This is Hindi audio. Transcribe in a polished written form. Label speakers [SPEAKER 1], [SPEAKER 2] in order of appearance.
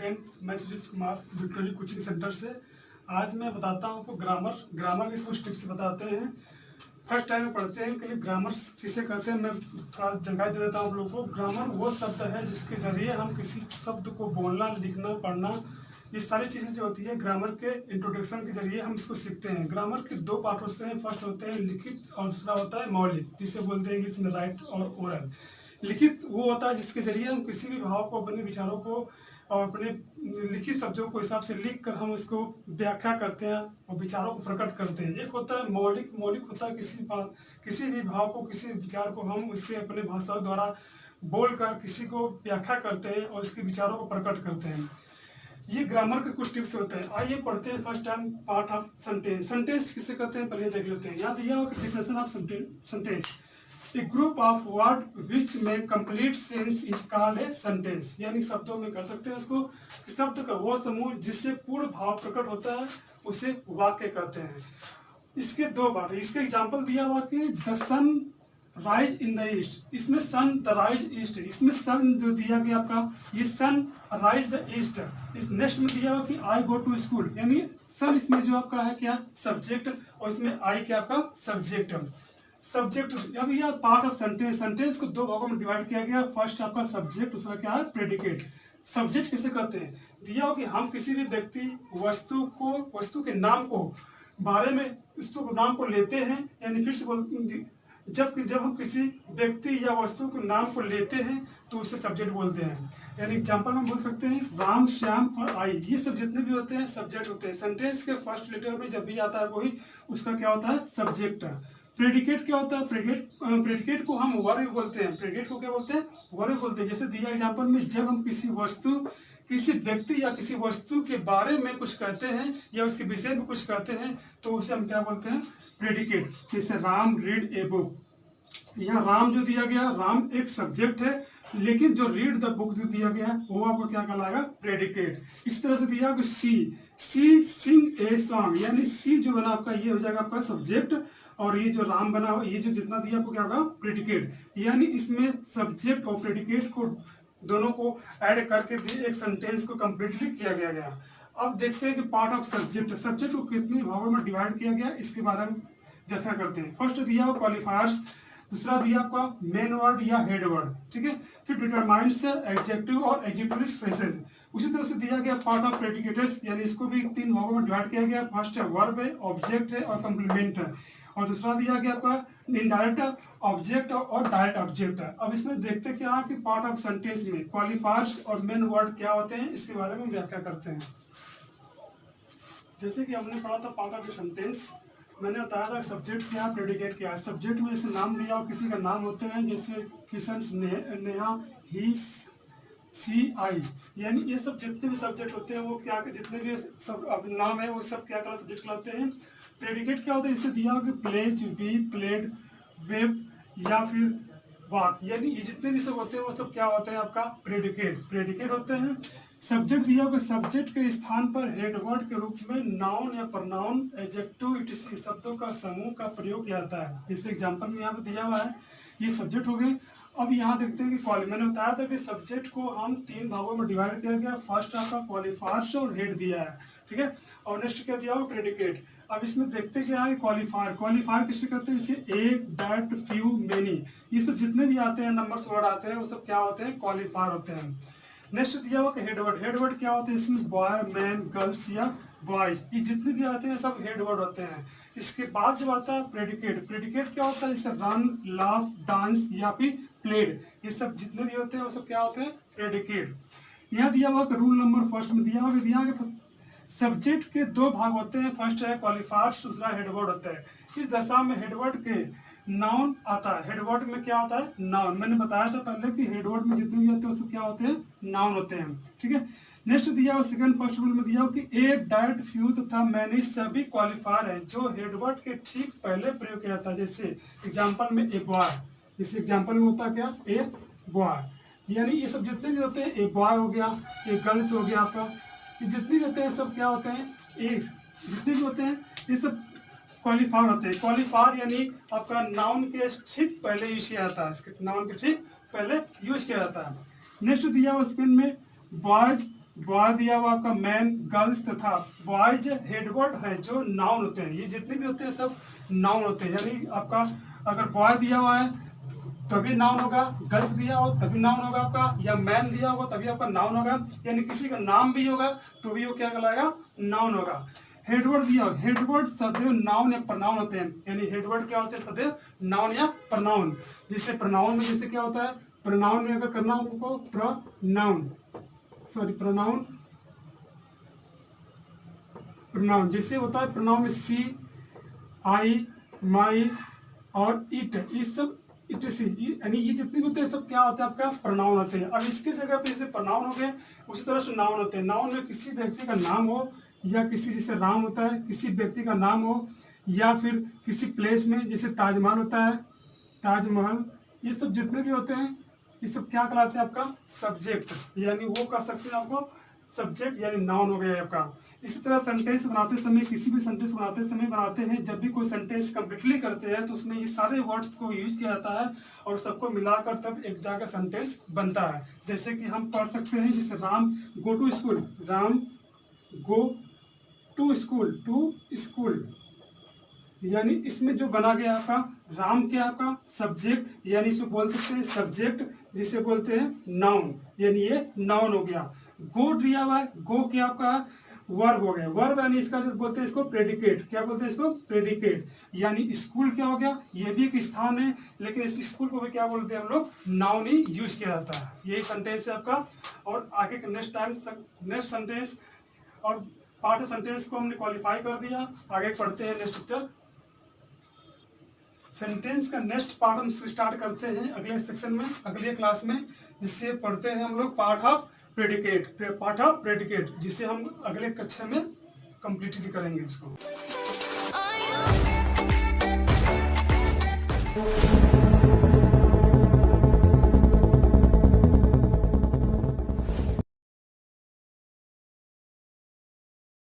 [SPEAKER 1] 10। मैं Sujit Kumar victory coaching centre से। आज मैं बताता हूँ आपको ग्रामर के कुछ टिप्स बताते हैं। फर्स्ट टाइम में पढ़ते हैं कि ग्रामर किसे कहते हैं, मैं थोड़ा जानकारी दे देता हूँ आप लोगों को। ग्रामर वो शब्द है जिसके जरिए हम किसी शब्द को बोलना, लिखना, पढ़ना, ये सारी चीज़ें जो होती है ग्रामर के इंट्रोडक्शन के जरिए हम इसको सीखते हैं। ग्रामर के दो पार्ट होते हैं, फर्स्ट होते हैं लिखित और दूसरा होता है मौलिक, जिसे बोलते हैं इंग्लिश में राइट और ओरल। लिखित वो होता है जिसके जरिए हम किसी भी भाव को, अपने विचारों को और अपने लिखित शब्दों को हिसाब से लिख कर हम उसको व्याख्या करते हैं और विचारों को प्रकट करते हैं। एक होता है मौलिक। मौलिक होता है किसी भी भाव को, किसी विचार को हम उसके अपने भाषाओं द्वारा बोलकर किसी को व्याख्या करते हैं और उसके विचारों को प्रकट करते हैं। ये ग्रामर के कुछ टिप्स होते हैं। आइए पढ़ते हैं first time part of sentence. Sentence किसे कहते हैं पहले देख लेते हैं। यहाँ दिया हुआ definition of sentence, a group of word which में complete sense is called a sentence. यानी शब्दों में कर सकते हैं उसको, शब्द का वो समूह जिससे पूर्ण भाव प्रकट होता है उसे वाक्य कहते हैं। इसके दो बार इसके एग्जाम्पल दिया हुआ कि the sun rise in the east. इसमें सन द राइज ईस्ट, इसमें सन जो दिया गया आपका, ये सन राइज द ईस्ट। इस नेक्स्ट में दिया हुआ कि आई गो टू स्कूल, यानी सन इसमें जो आपका है क्या सब्जेक्ट, और इसमें आई क्या आपका सब्जेक्ट। अब यह पार्ट ऑफ सेंटेंस। सेंटेंस को दो भागों में डिवाइड किया गया। फर्स्ट आपका सब्जेक्ट, दूसरा क्या है प्रेडिकेट। सब्जेक्ट किसे कहते हैं, दिया हो कि हम किसी भी व्यक्ति, वस्तु के नाम को बारे में उसको नाम को लेते हैं, यानी फिर से जब हम किसी व्यक्ति या वस्तु के नाम को लेते हैं तो उसे सब्जेक्ट बोलते हैं। यानी एग्जाम्पल हम बोल सकते हैं राम, श्याम और आई, ये सब जितने भी होते हैं सब्जेक्ट होते हैं। सेंटेंस के फर्स्ट लेटर में जब भी आता है वही उसका क्या होता है सब्जेक्ट। प्रेडिकेट क्या होता है, प्रेडिकेट को हम वर्ब बोलते हैं। प्रेडिकेट को क्या बोलते हैं, वर्ब बोलते हैं। जैसे दिया एग्जाम्पल में, जब हम किसी वस्तु, किसी व्यक्ति या किसी वस्तु के बारे में कुछ कहते हैं या उसके विषय में कुछ कहते हैं तो उसे हम क्या बोलते हैं प्रेडिकेट। जैसे राम रीड ए बुक, यहाँ राम जो दिया गया, राम एक सब्जेक्ट है, लेकिन जो रीड द बुक जो दिया गया वो आपको क्या कहलाएगा प्रेडिकेट। इस तरह से दिया कि सी सिंग ए सॉन्ग, यानी सी जो बना आपका ये हो जाएगा आपका सब्जेक्ट, और ये जो राम बना हुआ ये जो जितना दिया आपको क्या होगा प्रेडिकेट। यानी इसमें सब्जेक्ट और प्रेडिकेट को दोनों को ऐड करके एक सेंटेंस को कंप्लीटली किया गया। अब देखते हैं कि पार्ट ऑफ सब्जेक्ट, सब्जेक्ट को कितने भागों में डिवाइड किया गया इसके बारे में व्याख्या करते हैं। फर्स्ट दिया हुआ क्वालिफायर्स, दूसरा दिया आपका मेन वर्ड या हेड वर्ड, ठीक है। फिर डिटरमाइंस, एडजेक्टिव और एडजेक्टिव फ्रेजेस। उसी तरह से दिया गया पार्ट ऑफ प्रेडिकेटर्स, यानी इसको भी तीन भागों में डिवाइड किया गया। फर्स्ट है वर्ब है, ऑब्जेक्ट है और कंप्लीमेंट है, और दूसरा दिया गया आपका इनडायरेक्ट ऑब्जेक्ट और डायरेक्ट ऑब्जेक्ट है। अब इसमें देखते क्या है कि पार्ट ऑफ सेंटेंस में क्वालिफायर्स और मेन वर्ड क्या होते हैं इसके बारे में व्याख्या करते हैं। जैसे कि हमने पढ़ा था पार्ट ऑफ सेंटेंस, मैंने बताया था सब्जेक्ट क्या है, प्रेडिकेट क्या है। सब्जेक्ट में जैसे नाम दिया और किसी का नाम होते हैं, जैसे किशन, नेहा, ही, सी, आई, यानी ये सब जितने भी सब्जेक्ट होते हैं वो क्या, जितने भी सब अब नाम है वो सब क्या कहलाते सब्जेक्ट कहलाते हैं। प्रेडिकेट क्या होता है, इससे दिया हो कि प्लेज, बी, प्लेड, वेब या फिर वाक, यानी ये जितने भी सब होते हैं वो सब क्या होते हैं आपका प्रेडिकेट होते हैं। सब्जेक्ट दिया होगा, सब्जेक्ट के स्थान पर हेडवर्ड के रूप में नाउन या प्रनाउन, एडजेक्टिव इत्यादि शब्दों का समूह का प्रयोग किया जाता है। इस एग्जांपल में यहाँ पे दिया हुआ है, ये सब्जेक्ट हो गए। अब यहाँ देखते हैं कि मैंने बताया था कि सब्जेक्ट को हम तीन भागों में डिवाइड किया गया। फर्स्ट आपका क्वालिफायर्स और हेड दिया है, ठीक है, और नेक्स्ट क्या दिया हुआ प्रेडिकेट। अब इसमें देखते क्या है क्वालिफायर किसे कहते हैं, इसे एक, दैट, फ्यू, मेनी, ये सब जितने भी आते हैं नंबर्स वर्ड आते हैं वो सब क्या होते हैं क्वालिफायर होते हैं। नेक्स्ट दिया हुआ कि हेडवर्ड क्या होते हैं, इसमें बॉय, मैन, गर्ल्स या बॉयज, ये जितने भी आते हैं सब हेडवर्ड होते हैं। इसके बाद जब आता है प्रेडिकेट क्या होता है, जैसे रन, लाफ, डांस या फिर प्लेड, ये सब जितने भी होते हैं वो सब क्या होते हैं प्रेडिकेट। यहाँ दिया हुआ रूल नंबर फर्स्ट में दिया हुआ सब्जेक्ट के दो भाग होते हैं, फर्स्ट है क्वालिफायर्स, दूसरा हेडवर्ड होता है। इस दशा में हेडवर्ड के नाउन आता है। हेडवर्ड में क्या होता है नाउन, मैंने बताया था पहले कि हेडवर्ड में जितने भी होते हैं सब क्या होते हैं नाउन होते हैं, ठीक है। नेक्स्ट दिया हुआ सेकंड फर्स्ट रूल में दिया हुआ कि ए, डायरेक्ट, फ्यू तथा मैनी सभी क्वालिफायर है जो हेडवर्ड के ठीक पहले प्रयोग किया जाता है। जैसे एग्जाम्पल में ए बॉय, इस एग्जाम्पल में होता है क्या ए बॉय, यानी ये सब जितने भी होते हैं, ए बॉय हो गया, ए गर्ल्स हो गया आपका, ये जितने भी होते हैं सब क्या होते हैं एक, जितने भी होते हैं ये सब क्वालिफायर होते हैं। क्वालिफायर यानी आपका नाउन के ठीक पहले यूज किया जाता है, नाउन के ठीक पहले यूज किया जाता है। नेक्स्ट दिया हुआ सेकंड में बॉयज बॉय दिया हुआ आपका मैन, गर्ल्स तथा बॉयज हेडवर्ड है जो नाउन होते हैं। ये जितने भी होते हैं सब नाउन होते हैं। यानी आपका अगर बॉय दिया हुआ है तभी नाउन होगा, गर्ल्स दिया हो तभी नाउन होगा आपका, या मैन दिया होगा तभी आपका नाउन होगा, यानी किसी का नाम भी होगा तो भी वो क्या कहलाएगा, नाउन होगा। हेडवर्ड दिया हो, हेडवर्ड सदैव नाउन या प्रनाउन होते हैं। यानी हेडवर्ड क्या होते हैं, सदैव नाउन या प्रनाउन। जिससे प्रनाउन में जैसे क्या होता है, प्रनाउन में अगर करना हो उनको प्रनाउन, सॉरी प्रनाउन, प्रनाउन जैसे होता है प्रनाउन में सी, आई, माई और इट, ये सब इट सी, यानी ये जितने भी होते हैं सब क्या होता है आपका प्रनाउन होते हैं। अब इसके जगह पे जैसे प्रनाउन हो गए उसी तरह से नाउन होते हैं। नाउन में किसी व्यक्ति का नाम हो या किसी, जैसे राम होता है किसी व्यक्ति का नाम हो, या फिर किसी प्लेस में जैसे ताजमहल होता है, ताजमहल, ये सब जितने भी होते हैं ये सब क्या कहलाते हैं आपका सब्जेक्ट, यानी वो कह सकते हैं आपको सब्जेक्ट, यानी नाउन हो गया आपका। इसी तरह सेंटेंस बनाते समय, किसी भी सेंटेंस बनाते समय बनाते हैं, जब भी कोई सेंटेंस कंप्लीटली करते हैं तो उसमें ये सारे वर्ड्स को यूज किया जाता है और सबको मिलाकर तब एक जाकर सेंटेंस बनता है। जैसे कि हम पढ़ सकते हैं, जैसे Ram go to school, Ram go to school, to school, यानी इसमें जो बना गया आपका राम क्या आपका सब्जेक्ट, यानी इसको बोल सकते हैं सब्जेक्ट, जिसे बोलते हैं नाउन, यानी ये नाउन हो गया। गो दिया हुआ है, गो क्या आपका वर्ब हो गया, वर्ब यानी इसका जो बोलते हैं इसको प्रेडिकेट, क्या बोलते हैं इसको प्रेडिकेट। यानी स्कूल क्या हो गया, ये भी एक स्थान है, लेकिन इस स्कूल को भी क्या बोलते हैं हम लोग, नाउन ही यूज किया जाता है। यही सेंटेंस है आपका। और आगे का नेक्स्ट सेंटेंस और पार्ट ऑफ सेंटेंस को हमने क्वालिफाई कर दिया। आगे पढ़ते हैं नेक्स्ट चैप्टर। सेंटेंस का नेक्स्ट पार्ट हम स्टार्ट करते हैं अगले सेक्शन में, अगले क्लास में, जिससे पढ़ते हैं हम लोग पार्ट ऑफ प्रेडिकेट, जिसे हम अगले कक्षा में कंप्लीटली करेंगे इसको।